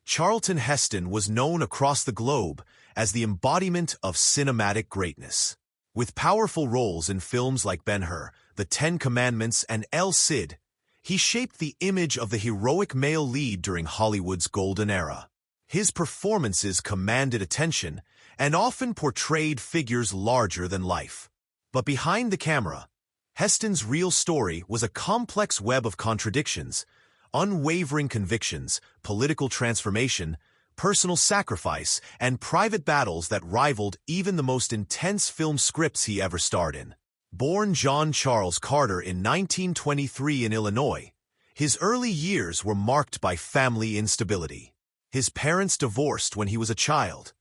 Charlton Heston was known across the globe as the embodiment of cinematic greatness. With powerful roles in films like Ben-Hur, The Ten Commandments, and El Cid, he shaped the image of the heroic male lead during Hollywood's golden era. His performances commanded attention and often portrayed figures larger than life. But behind the camera, Heston's real story was a complex web of contradictions, unwavering convictions, political transformation, personal sacrifice, and private battles that rivaled even the most intense film scripts he ever starred in. Born John Charles Carter in 1923 in Illinois, his early years were marked by family instability. His parents divorced when he was a child,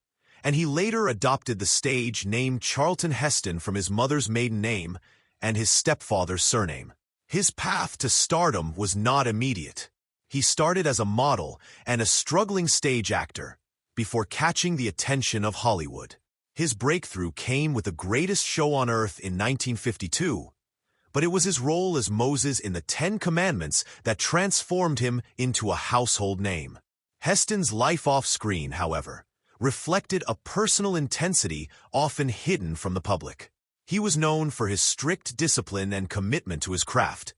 and he later adopted the stage name Charlton Heston from his mother's maiden name and his stepfather's surname. His path to stardom was not immediate. He started as a model and a struggling stage actor before catching the attention of Hollywood. His breakthrough came with The Greatest Show on Earth in 1952, but it was his role as Moses in The Ten Commandments that transformed him into a household name. Heston's life off-screen, however, reflected a personal intensity often hidden from the public. He was known for his strict discipline and commitment to his craft,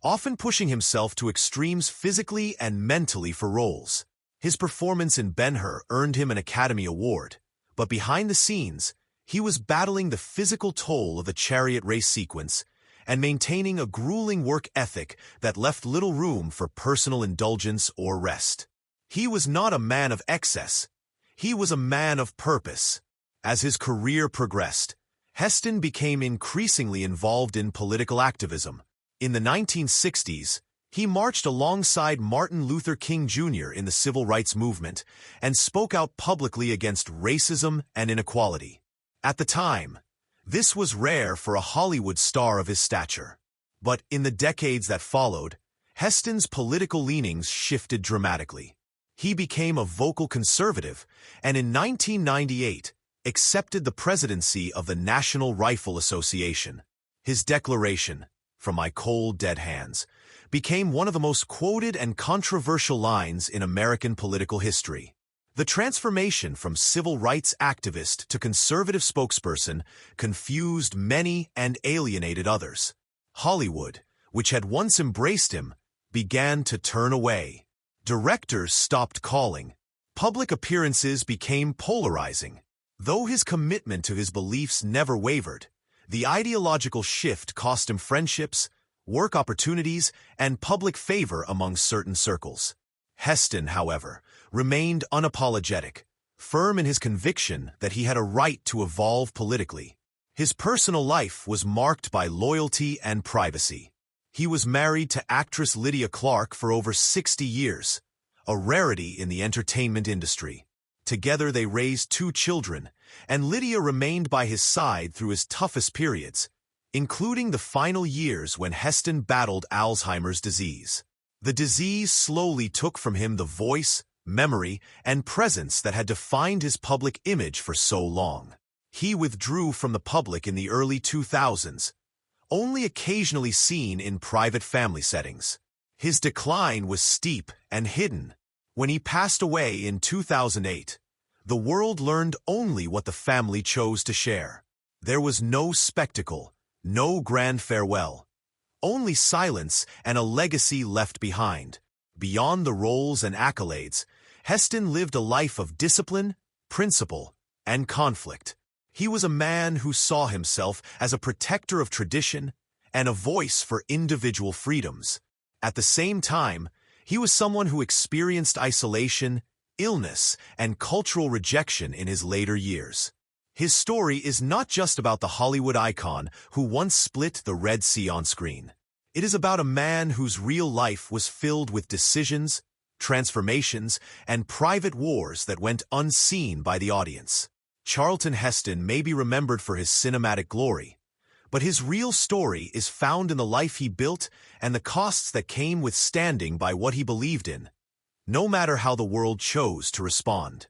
often pushing himself to extremes physically and mentally for roles. His performance in Ben-Hur earned him an Academy Award, but behind the scenes, he was battling the physical toll of the chariot race sequence and maintaining a grueling work ethic that left little room for personal indulgence or rest. He was not a man of excess. He was a man of purpose. As his career progressed, Heston became increasingly involved in political activism. In the 1960s, he marched alongside Martin Luther King Jr. in the civil rights movement and spoke out publicly against racism and inequality. At the time, this was rare for a Hollywood star of his stature. But in the decades that followed, Heston's political leanings shifted dramatically. He became a vocal conservative and in 1998 accepted the presidency of the National Rifle Association. His declaration, "From my cold, dead hands," became one of the most quoted and controversial lines in American political history. The transformation from civil rights activist to conservative spokesperson confused many and alienated others. Hollywood, which had once embraced him, began to turn away. Directors stopped calling. Public appearances became polarizing. Though his commitment to his beliefs never wavered, the ideological shift cost him friendships, work opportunities, and public favor among certain circles. Heston, however, remained unapologetic, firm in his conviction that he had a right to evolve politically. His personal life was marked by loyalty and privacy. He was married to actress Lydia Clark for over 60 years, a rarity in the entertainment industry. Together they raised 2 children, and Lydia remained by his side through his toughest periods, including the final years when Heston battled Alzheimer's disease. The disease slowly took from him the voice, memory, and presence that had defined his public image for so long. He withdrew from the public in the early 2000s, only occasionally seen in private family settings. His decline was steep and hidden. When he passed away in 2008, the world learned only what the family chose to share. There was no spectacle, no grand farewell, only silence and a legacy left behind. Beyond the roles and accolades, Heston lived a life of discipline, principle, and conflict. He was a man who saw himself as a protector of tradition and a voice for individual freedoms. At the same time, he was someone who experienced isolation, illness, and cultural rejection in his later years. His story is not just about the Hollywood icon who once split the Red Sea on screen. It is about a man whose real life was filled with decisions, transformations, and private wars that went unseen by the audience. Charlton Heston may be remembered for his cinematic glory, but his real story is found in the life he built and the costs that came with standing by what he believed in, no matter how the world chose to respond.